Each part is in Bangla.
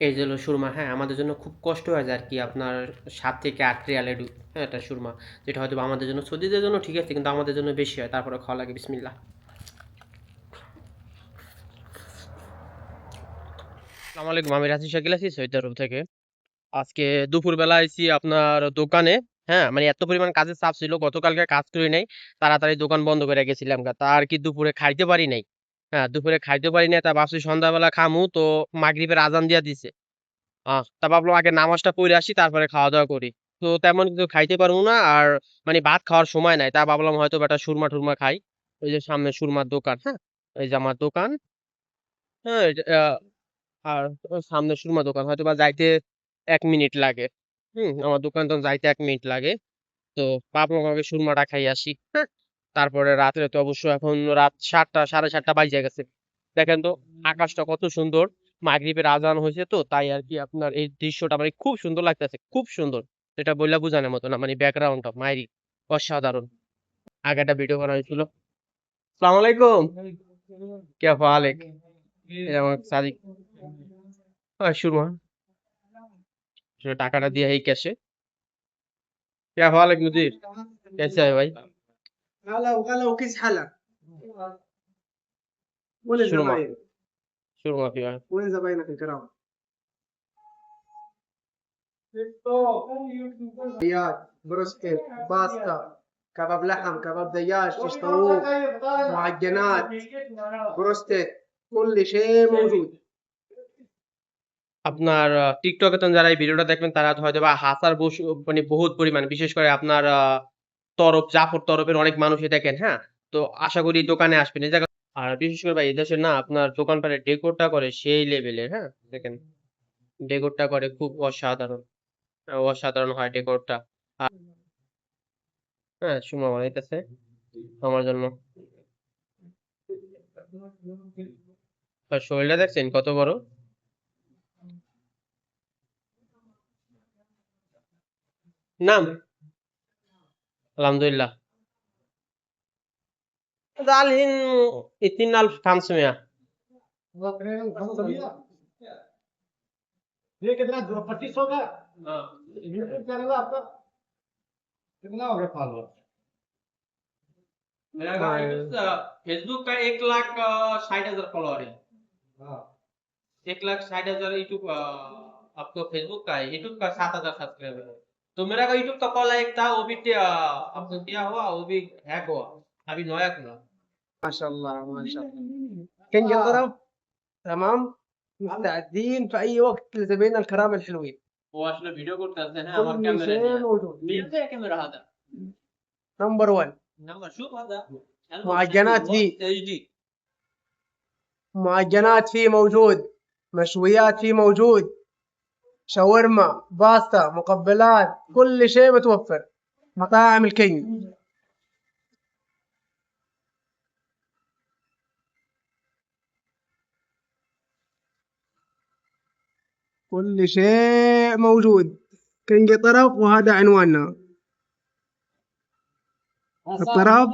এই যে হলো সুরমা, হ্যাঁ? আমাদের জন্য খুব কষ্ট হয়ে যায় আরকি আপনার ৭ থেকে ৮ রিয়ালে হ্যাঁ? একটা সুরমা। যেটা হয়তোবা আমাদের জন্য সৌদিদের জন্য ঠিক আছে কিন্তু আমাদের জন্য বেশি হয়। তারপরে খাওয়া লাগে বিসমিল্লাহ। আসসালামু আলাইকুম। আমি রাজী শাকিল আছি সৌদি আরব থেকে। আজকে দুপুরবেলা আইছি আপনার দোকানে, হ্যাঁ? মানে এত পরিমাণ কাজের চাপ ছিল গতকালকে কাজ করি নাই। তাড়াতাড়ি দোকান বন্ধ করে গেছিলাম গা। তা আর কি দুপুরে খাইতে পারি নাই। হ্যাঁ, দুপুরে খাইতে পারি নাই তা ভাবছি সন্ধ্যাবেলা খামু তো মাগরিবের আজান দিয়া দিছে। তা ভাবলাম আগে নামাজটা পড়ে আসি তারপরে খাওয়া-দাওয়া করি। তো তেমন কিছু খাইতে পারবো না আর মানে ভাত খাওয়ার সময় নাই। তা ভাবলাম হয়তোবা একটা সুরমা-টুরমা খাই। ওই যে সামনে সুরমার দোকান, হ্যাঁ? এই যে আমার দোকান, হ্যাঁ? এইযে আর সামনে সুরমা দোকান। হয়তোবা যাইতে ১ মিনিট লাগে। আমার দোকান তো যাইতে ১ মিনিট লাগে। তো ভাবলাম আগে সুরমাটা খাই আসি। হ্যাঁ? তারপরে রাত্রে তো অবশ্য এখন রাত ৭টা ৭:৩০ বাইজা গেছে। দেখেন তো আকাশটা কত সুন্দর। মাগরিবের আজান হইছে তো তাই আরকি আপনার এই দৃশ্যটা মানে খুব সুন্দর লাগতেছে। খুব সুন্দর। যেটা বইলা বুঝানোর মতো না। মানে ব্যাকগ্রাউন্ডটা মাইরি অসাধারণ। আগে একটা ভিডিও করা হয়েছিল। আসসালামু আলাইকুম। কেফ হালেক? এই আমার সাদিক। সুরমা। টাকাটা দিয়ে এই ক্যাশে। কেফ হালেক মুদির? कैसे है भाई? هلا وغلا وكيس حلا. وين সুরমা الزباين؟ সুরমা কি হয়? وين زباينك الكرام؟ دياج، بروستد، باستا، كباب لحم، كباب دجاج، فيش طاووق، معجنات، بروستد، كل شيء موجود. আপনার টিকটকে তো যারা এই ভিডিওটা দেখবেন তারা হয়তোবা হাসার মানে বহুত পরিমাণে বিশেষ করে আপনার জাফর তরফের অনেক মানুষই দেখেন, হ্যাঁ? তো আশা করি দোকানে আসবেন। এই জায়গা আর বিশেষ করে ভাই এদেশে না আপনার দোকানপাটের ডেকোরটা করে সেই লেভেলের, হ্যাঁ? দেখেন ডেকোরটা করে খুব অসাধারণ। অসাধারণ হয় ডেকোরটা। হ্যাঁ, সুমা বানাইতেছে আমার জন্য। আর শরীরটা দেখছেন কত বড়? নাম আলহামদুলিল্লাহ। الحين 2500 ये कितना 2500 का हाँ यूट्यूब चैनल है आपका कितना हो गया फॉलोअर मेरा फेसबुक का 1,60,000 फॉलोअर है। हाँ 1,60,000 यूट्यूब आपको फेसबुक का है, यूट्यूब का 7,000 सब्सक्राइबर है। तो मेरा का यूट्यूब का कॉल एक था वो भी आपको क्या हुआ वो भी हैक हुआ, अभी नया खुला। ما شاء الله ما شاء الله كينج الطرب تمام مستعدين في اي وقت لزباين الكرام الحلوين वो আসলে ভিডিও করতেছে হ্যাঁ আমার كل ক্যামেরা شيء নিয়ে موجود مين ده الكاميرا هذا نمبر 1 نعم شوف هذا معجنات في فيه اتش دي معجنات فيه موجود مشويات فيه موجود شاورما باستا مقبلات كل شيء متوفر مطاعم الكينج كل شيء موجود كينج طرف وهذا عنواننا الطرف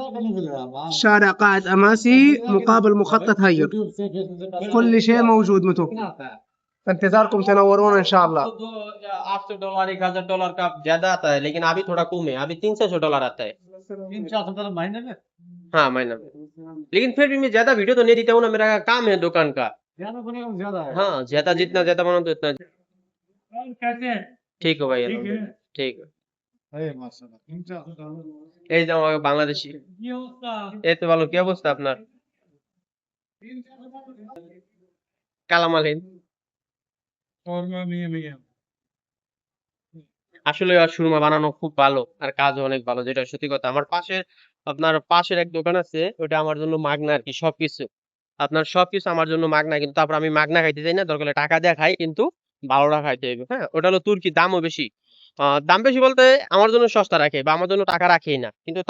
شارع قائد أماسي مقابل مخطط هير كل شيء موجود متو في انتظاركم تنورونا إن شاء الله $800 $1,000 का ज्यादा आता है लेकिन अभी थोड़ा कम है, अभी $300 आता है। 300 महीने में हाँ महीना में, लेकिन फिर भी मैं ज्यादा वीडियो तो नहीं देता हूँ ना, मेरा काम है दुकान का। ज्यादा बनेगा तो ज्यादा है हाँ ज्यादा जितना ज्यादा बनाओ तो इतना और कैसे हैं ठीक है भाई। ठीक है ठीक है। अरे माशाल्लाह 300 এই যে আমাকে বাংলাদেশি কি অবস্থা এই তো ভালো, কি অবস্থা আপনার? কালামালিন ফর্মা মিয়ে মিয়ে আসলে আর সুরমা বানানো খুব ভালো আর কাজও অনেক ভালো, যেটা সত্যি কথা। আমার আপনার পাশের এক দোকান আছে ওটা আমার জন্য মাগনা আর কি সবকিছু। আপনার সবকিছু আমার জন্য মাগনা, কিন্তু তারপর আমি মাগনা খাইতে চাই না, দরকার হলে টাকা দিয়ে খাই কিন্তু ভালোটা খাইতে হইবে। হ্যাঁ, ওটা হলো তুর্কি, দামও বেশি। দাম বেশি বলতে আমার জন্য সস্তা রাখে বা আমার জন্য টাকা রাখেই না, কিন্তু